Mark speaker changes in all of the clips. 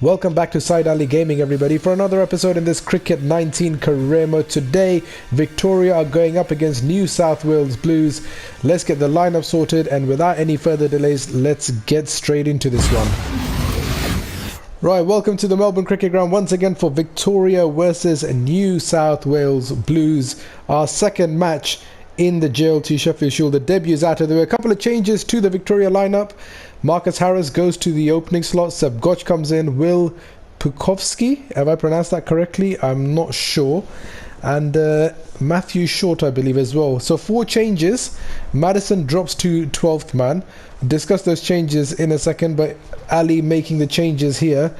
Speaker 1: Welcome back to Syed Gaming, everybody, for another episode in this Cricket 19 career mode. Today, Victoria are going up against New South Wales Blues. Let's get the lineup sorted, and without any further delays, let's get straight into this one. Right, welcome to the Melbourne Cricket Ground once again for Victoria versus New South Wales Blues. Our second match in the JLT Sheffield Shield. The debut is out. There were a couple of changes to the Victoria lineup. Marcus Harris goes to the opening slot. Seb Gotch comes in. Will Pukovsky, have I pronounced that correctly? I'm not sure. And Matthew Short, I believe, as well. So 4 changes. Madison drops to 12th man. Discuss those changes in a second, but Ali making the changes here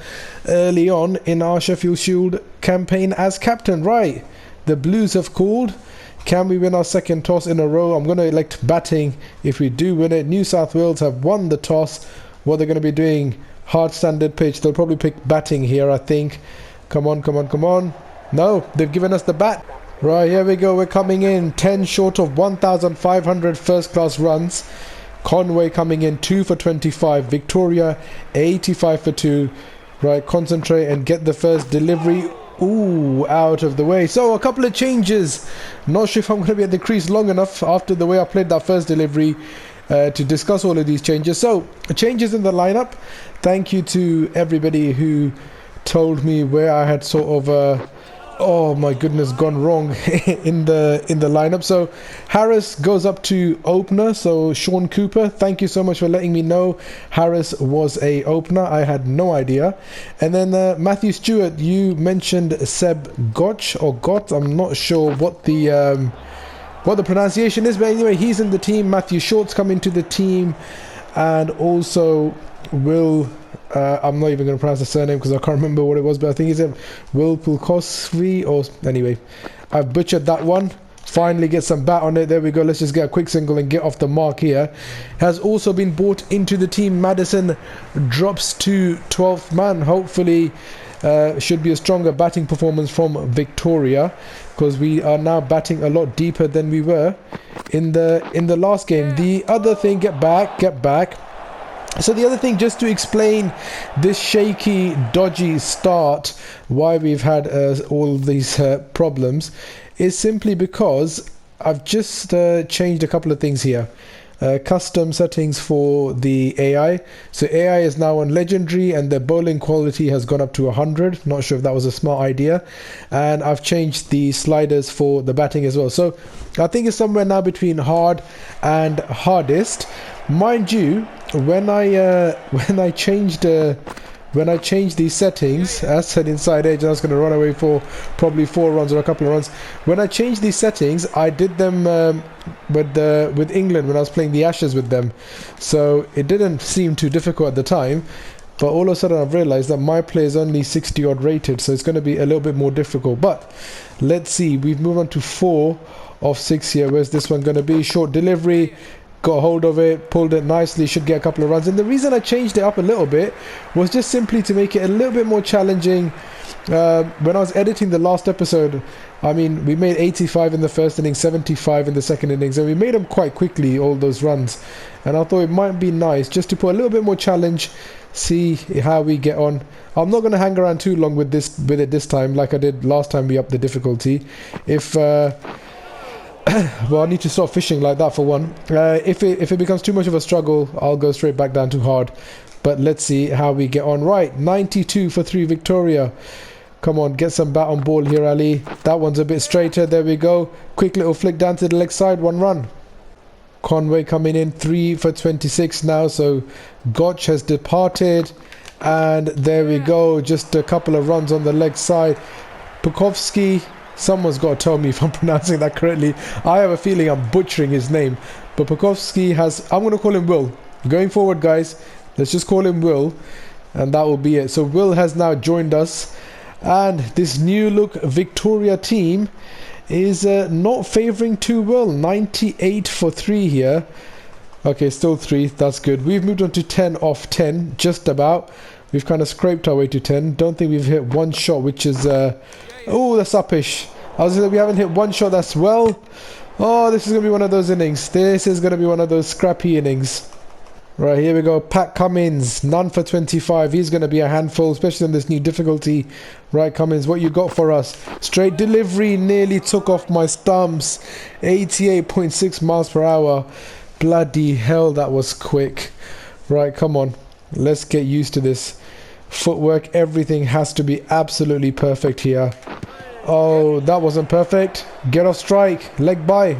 Speaker 1: early on in our Sheffield Shield campaign as captain. Right, the Blues have called. Can we win our second toss in a row? I'm going to elect batting if we do win it. New South Wales have won the toss. What they're going to be doing, hard standard pitch. They'll probably pick batting here, I think. Come on, come on, come on. No, they've given us the bat. Right, here we go. We're coming in 10 short of 1,500 first class runs. Conway coming in 2 for 25. Victoria 85 for 2. Right, concentrate and get the first delivery. Ooh, out of the way. So a couple of changes. Not sure if I'm going to be at the crease long enough after the way I played that first delivery to discuss all of these changes. So changes in the lineup. Thank you to everybody who told me where I had sort of oh my goodness, gone wrong in the lineup. So Harris goes up to opener. So Sean Cooper, thank you so much for letting me know Harris was a opener. I had no idea. And then Matthew Stewart, you mentioned Seb Gotch or Gott. I'm not sure what the pronunciation is, but anyway, he's in the team. Matthew Short's coming to the team, and also Will. I'm not even going to pronounce the surname because I can't remember what it was, but I think he's Will Pulkosvi, or anyway, I've butchered that one. Finally get some bat on it. There we go. Let's just get a quick single and get off the mark here. Has also been brought into the team. Madison drops to 12th man. Hopefully should be a stronger batting performance from Victoria, because we are now batting a lot deeper than we were in the last game. The other thing, get back. So the other thing, just to explain this shaky, dodgy start, why we've had all these problems, is simply because I've just changed a couple of things here. Custom settings for the AI. So AI is now on legendary, and the bowling quality has gone up to 100. Not sure if that was a smart idea. And I've changed the sliders for the batting as well. So I think it's somewhere now between hard and hardest. Mind you, when I changed these settings, as said inside edge, I was going to run away for probably 4 runs or a couple of runs. When I changed these settings, I did them with England when I was playing the Ashes with them, so it didn't seem too difficult at the time. But all of a sudden I've realized that my play is only 60 odd rated, so it's going to be a little bit more difficult. But let's see, we've moved on to 4 of 6 here. Where's this one going to be? Short delivery. Got hold of it, pulled it nicely, should get a couple of runs. And the reason I changed it up a little bit was just simply to make it a little bit more challenging. When I was editing the last episode, I mean, we made 85 in the first innings, 75 in the second innings, and we made them quite quickly, all those runs. And I thought it might be nice just to put a little bit more challenge, see how we get on. I'm not going to hang around too long with it this time, like I did last time we upped the difficulty. Well, I need to start fishing like that for one. If it becomes too much of a struggle, I'll go straight back down to hard. But let's see how we get on. Right, 92 for 3 Victoria. Come on, get some bat on ball here, Ali. That one's a bit straighter. There we go. Quick little flick down to the leg side. 1 run. Conway coming in 3 for 26 now. So Gotch has departed. And there we go. Just a couple of runs on the leg side. Pukovsky. Someone's got to tell me if I'm pronouncing that correctly. I have a feeling I'm butchering his name. But Pukovsky has... I'm going to call him Will. Going forward, guys, let's just call him Will. And that will be it. So Will has now joined us. And this new look Victoria team is not favouring too well. 98 for 3 here. Okay, still 3. That's good. We've moved on to 10 off 10. Just about. We've kind of scraped our way to 10. Don't think we've hit 1 shot, which is... oh, that's uppish. I was going to say we haven't hit 1 shot that's well. Oh, this is going to be one of those innings. This is going to be one of those scrappy innings. Right, here we go. Pat Cummins, none for 25. He's going to be a handful, especially on this new difficulty. Right, Cummins, what you got for us? Straight delivery, nearly took off my stumps. 88.6 miles per hour. Bloody hell, that was quick. Right, come on. Let's get used to this. Footwork, everything has to be absolutely perfect here. Oh, that wasn't perfect. Get off strike. Leg by.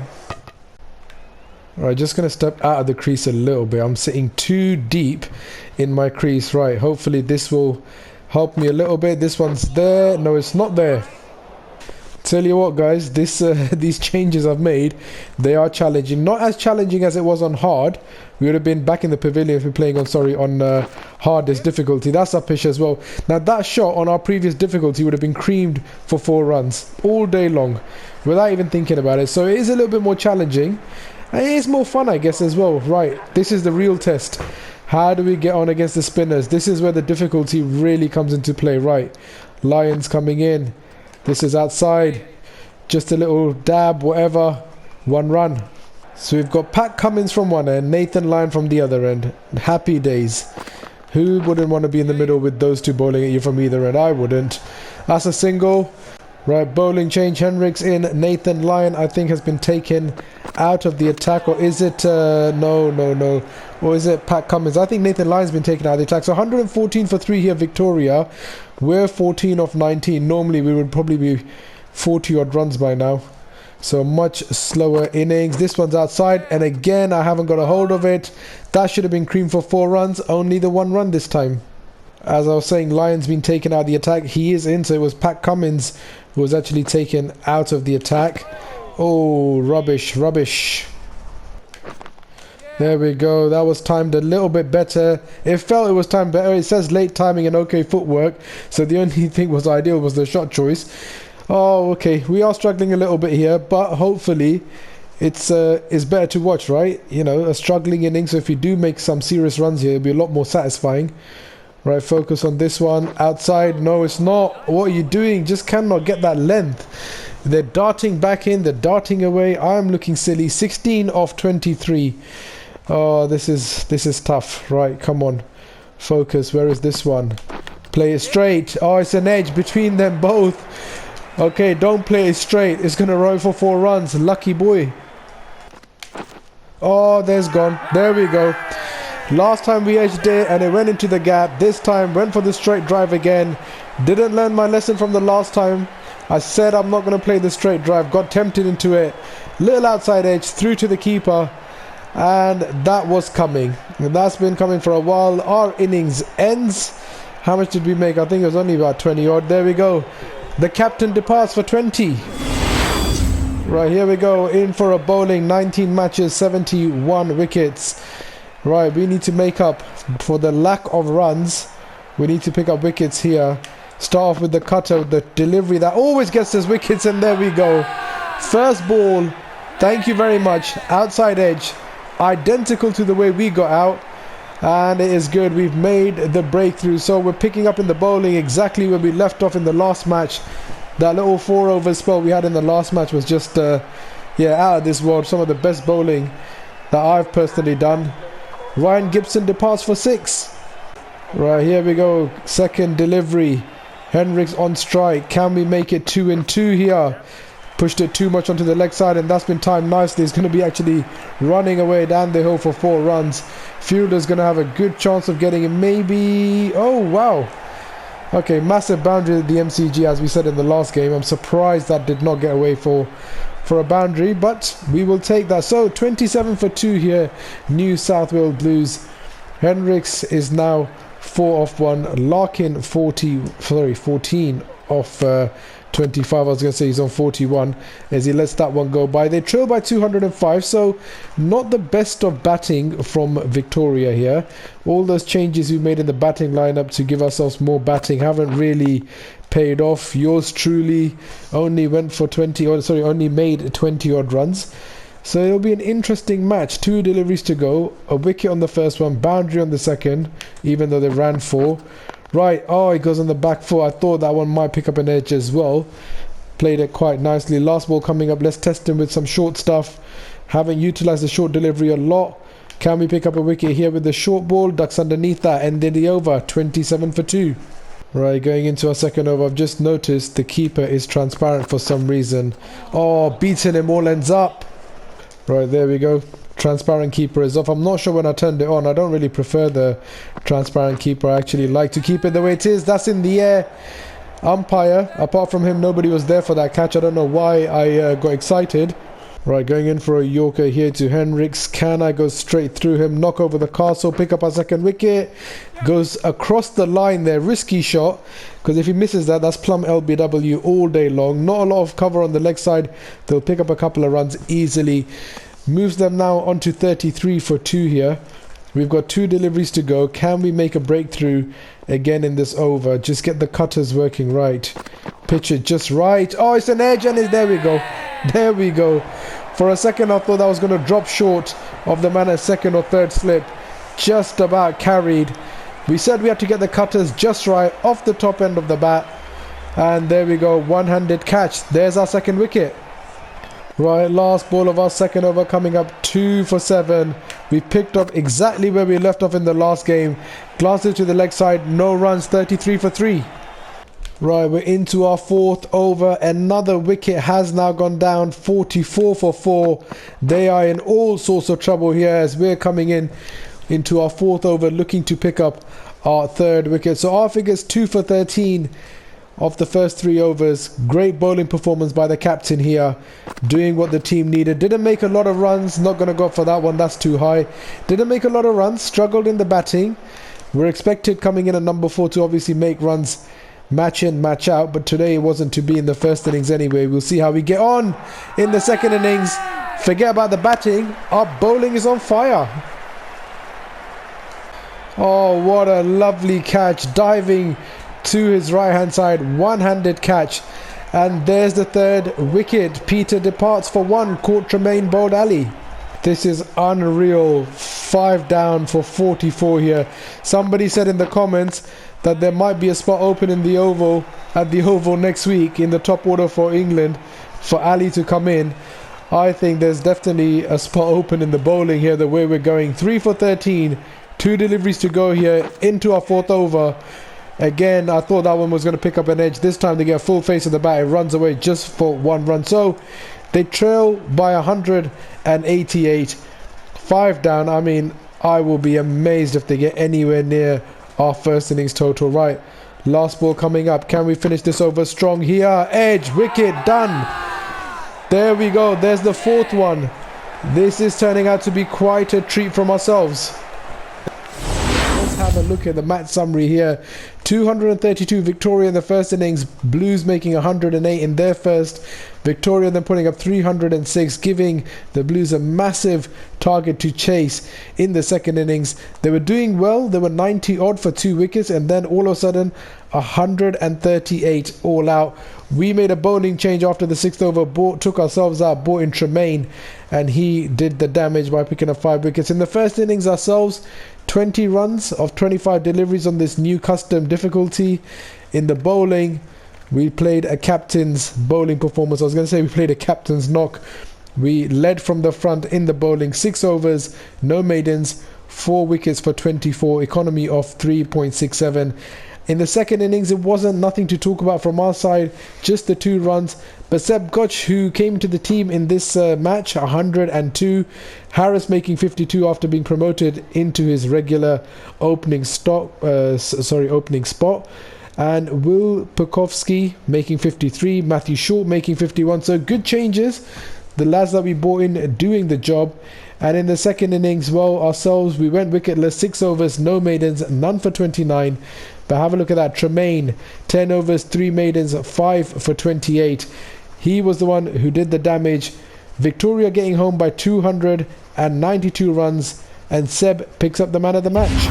Speaker 1: Alright, just going to step out of the crease a little bit. I'm sitting too deep in my crease. Right, hopefully this will help me a little bit. This one's there. No, it's not there. Tell you what, guys, these changes I've made, they are challenging. Not as challenging as it was on hard. We would have been back in the pavilion if we're playing on hardest difficulty. That's up pitch as well. Now that shot on our previous difficulty would have been creamed for 4 runs all day long without even thinking about it. So it is a little bit more challenging. And it is more fun, I guess, as well. Right, this is the real test. How do we get on against the spinners? This is where the difficulty really comes into play. Right, Lions coming in. This is outside. Just a little dab, whatever. 1 run. So we've got Pat Cummins from one end, Nathan Lyon from the other end. Happy days. Who wouldn't want to be in the middle with those two bowling at you from either end? I wouldn't. That's a single. Right, bowling change. Henricks in. Nathan Lyon, I think, has been taken out of the attack. Or is it... no. Or is it Pat Cummins? I think Nathan Lyon's been taken out of the attack. So 114 for 3 here, Victoria. We're 14 off 19. Normally, we would probably be 40-odd runs by now. So much slower innings. This one's outside. And again, I haven't got a hold of it. That should have been creamed for 4 runs. Only the 1 run this time. As I was saying, Lyon's been taken out of the attack. He is in, so it was Pat Cummins who was actually taken out of the attack. Oh, rubbish. There we go. That was timed a little bit better. It felt it was timed better. It says late timing and okay footwork. So the only thing was ideal was the shot choice. Oh, okay. We are struggling a little bit here, but hopefully it's better to watch, right? You know, a struggling inning. So if you do make some serious runs here, it'll be a lot more satisfying. Right, focus on this one. Outside. No, it's not. What are you doing? Just cannot get that length. They're darting back in. They're darting away. I'm looking silly. 16 off 23. Oh, this is tough. Right, come on. Focus. Where is this one? Play it straight. Oh, it's an edge between them both. Okay, don't play it straight. It's going to roll for 4 runs. Lucky boy. Oh, there's gone. There we go. Last time we edged it and it went into the gap. This time went for the straight drive again. Didn't learn my lesson from the last time. I said I'm not going to play the straight drive. Got tempted into it. Little outside edge through to the keeper. And that was coming. And that's been coming for a while. Our innings ends. How much did we make? I think it was only about 20 odd. There we go. The captain departs for 20. Right, here we go. In for a bowling. 19 matches, 71 wickets. Right, we need to make up for the lack of runs. We need to pick up wickets here. Start off with the cutter, the delivery that always gets us wickets, and there we go. First ball, thank you very much. Outside edge, identical to the way we got out. And it is good. We've made the breakthrough. So we're picking up in the bowling exactly where we left off in the last match. That little 4-over spell we had in the last match was just, out of this world. Some of the best bowling that I've personally done. Ryan Gibson departs for 6. Right, here we go. Second delivery. Henricks on strike. Can we make it 2 and 2 here? Pushed it too much onto the leg side, and that's been timed nicely. It's going to be actually running away down the hill for 4 runs. Fielder's going to have a good chance of getting it. Maybe... Oh, wow. Okay, massive boundary at the MCG, as we said in the last game. I'm surprised that did not get away for a boundary, but we will take that. So 27 for 2 here, New South Wales Blues. Henricks is now 4 off 1. Larkin 14 off 25. I was going to say he's on 41 as he lets that one go by. They trail by 205, so not the best of batting from Victoria here. All those changes we made in the batting lineup to give ourselves more batting haven't really paid off. Yours truly only went for only made 20 odd runs. So it'll be an interesting match. 2 deliveries to go. A wicket on the first one, boundary on the second, even though they ran 4. Right, oh, it goes on the back foot. I thought that one might pick up an edge as well. Played it quite nicely. Last ball coming up. Let's test him with some short stuff. Haven't utilised the short delivery a lot. Can we pick up a wicket here with the short ball? Ducks underneath that, ending the over 27 for 2. Right, going into our second over, I've just noticed the keeper is transparent for some reason. Oh, beating him all ends up. Right, there we go. Transparent keeper is off. I'm not sure when I turned it on. I don't really prefer the transparent keeper. I actually like to keep it the way it is. That's in the air. Umpire, apart from him, nobody was there for that catch. I don't know why I got excited. Right, going in for a Yorker here to Hendricks. Can I go straight through him? Knock over the castle, pick up our second wicket. Goes across the line there. Risky shot, because if he misses that, that's plumb LBW all day long. Not a lot of cover on the leg side. They'll pick up a couple of runs easily. Moves them now onto 33 for 2 here. We've got 2 deliveries to go. Can we make a breakthrough again in this over? Just get the cutters working right. Pitch it just right. Oh, it's an edge, and there we go. There we go. For a second I thought that was going to drop short of the man at second or third slip. Just about carried. We said we had to get the cutters just right off the top end of the bat. And there we go, one-handed catch. There's our second wicket. Right, last ball of our second over coming up, 2 for 7. We picked up exactly where we left off in the last game. Glances to the leg side, no runs, 33 for 3. Right, we're into our fourth over. Another wicket has now gone down, 44 for 4. They are in all sorts of trouble here as we're coming into our fourth over, looking to pick up our third wicket. So our figures 2 for 13 of the first 3 overs. Great bowling performance by the captain here, doing what the team needed. Didn't make a lot of runs, not going to go for that one, that's too high. Didn't make a lot of runs, struggled in the batting. We're expected coming in at number 4 to obviously make runs match in, match out, but today it wasn't to be in the first innings anyway. We'll see how we get on in the second innings. Forget about the batting, our bowling is on fire. Oh, what a lovely catch, diving to his right hand side, one-handed catch, and there's the third wicket. Peter departs for 1, caught Tremaine, bowled Ali. This is unreal. 5 down for 44 here. Somebody said in the comments that there might be a spot open in the Oval, at the Oval next week in the top order for England for Ali to come in. I think there's definitely a spot open in the bowling here, the way we're going. 3 for 13, 2 deliveries to go here into our fourth over. Again, I thought that one was going to pick up an edge. This time they get a full face of the bat. It runs away just for 1 run. So they trail by 188. 5 down. I mean, I will be amazed if they get anywhere near our first innings total. Right, last ball coming up. Can we finish this over strong here? Edge, wicket, done. There we go. There's the 4th one. This is turning out to be quite a treat from ourselves. Let's have a look at the match summary here. 232 Victoria in the first innings, Blues making 108 in their first. Victoria then putting up 306, giving the Blues a massive target to chase in the second innings. They were doing well. They were 90 odd for 2 wickets, and then all of a sudden 138 all out. We made a bowling change after the 6th over, took ourselves out, brought in Tremaine, and he did the damage by picking up 5 wickets. In the first innings ourselves, 20 runs of 25 deliveries on this new custom difficulty. In the bowling, we played a captain's bowling performance. I was going to say we played a captain's knock. We led from the front in the bowling. 6 overs, no maidens, 4 wickets for 24, economy of 3.67. In the second innings, it wasn't nothing to talk about from our side, just the 2 runs. But Seb Gotch, who came to the team in this match, 102. Harris making 52 after being promoted into his regular opening spot. And Will Pukowski making 53. Matthew Short making 51. So good changes. The lads that we brought in doing the job. And in the second innings, well, ourselves, we went wicketless. 6 overs, no maidens, none for 29. But have a look at that. Tremaine, 10 overs, 3 maidens, 5 for 28. He was the one who did the damage. Victoria getting home by 292 runs. And Seb picks up the man of the match.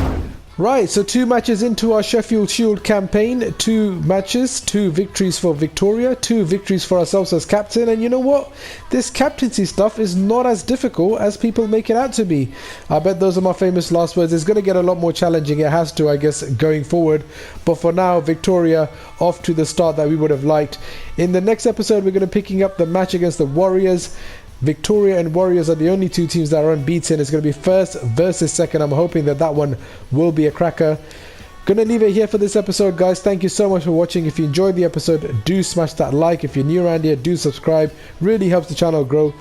Speaker 1: Right, so 2 matches into our Sheffield Shield campaign. 2 matches, 2 victories for Victoria, 2 victories for ourselves as captain. And you know what? This captaincy stuff is not as difficult as people make it out to be. I bet those are my famous last words. It's going to get a lot more challenging. It has to, I guess, going forward. But for now, Victoria off to the start that we would have liked. In the next episode, we're going to be picking up the match against the Warriors. Victoria and Warriors are the only two teams that are unbeaten. It's going to be first versus second. I'm hoping that that one will be a cracker. Gonna leave it here for this episode, guys. Thank you so much for watching. If you enjoyed the episode, do smash that like. If you're new around here, do subscribe. Really helps the channel grow.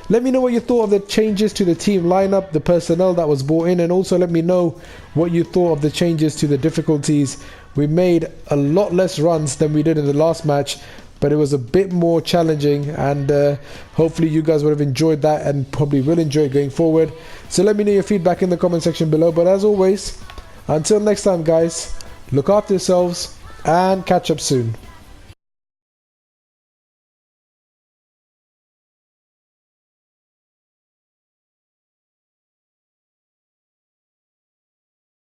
Speaker 1: Let me know what you thought of the changes to the team lineup, the personnel that was brought in, and also let me know what you thought of the changes to the difficulties. We made a lot less runs than we did in the last match, but it was a bit more challenging, and hopefully you guys would have enjoyed that and probably will enjoy it going forward. So let me know your feedback in the comment section below. But as always, until next time, guys, look after yourselves and catch up soon.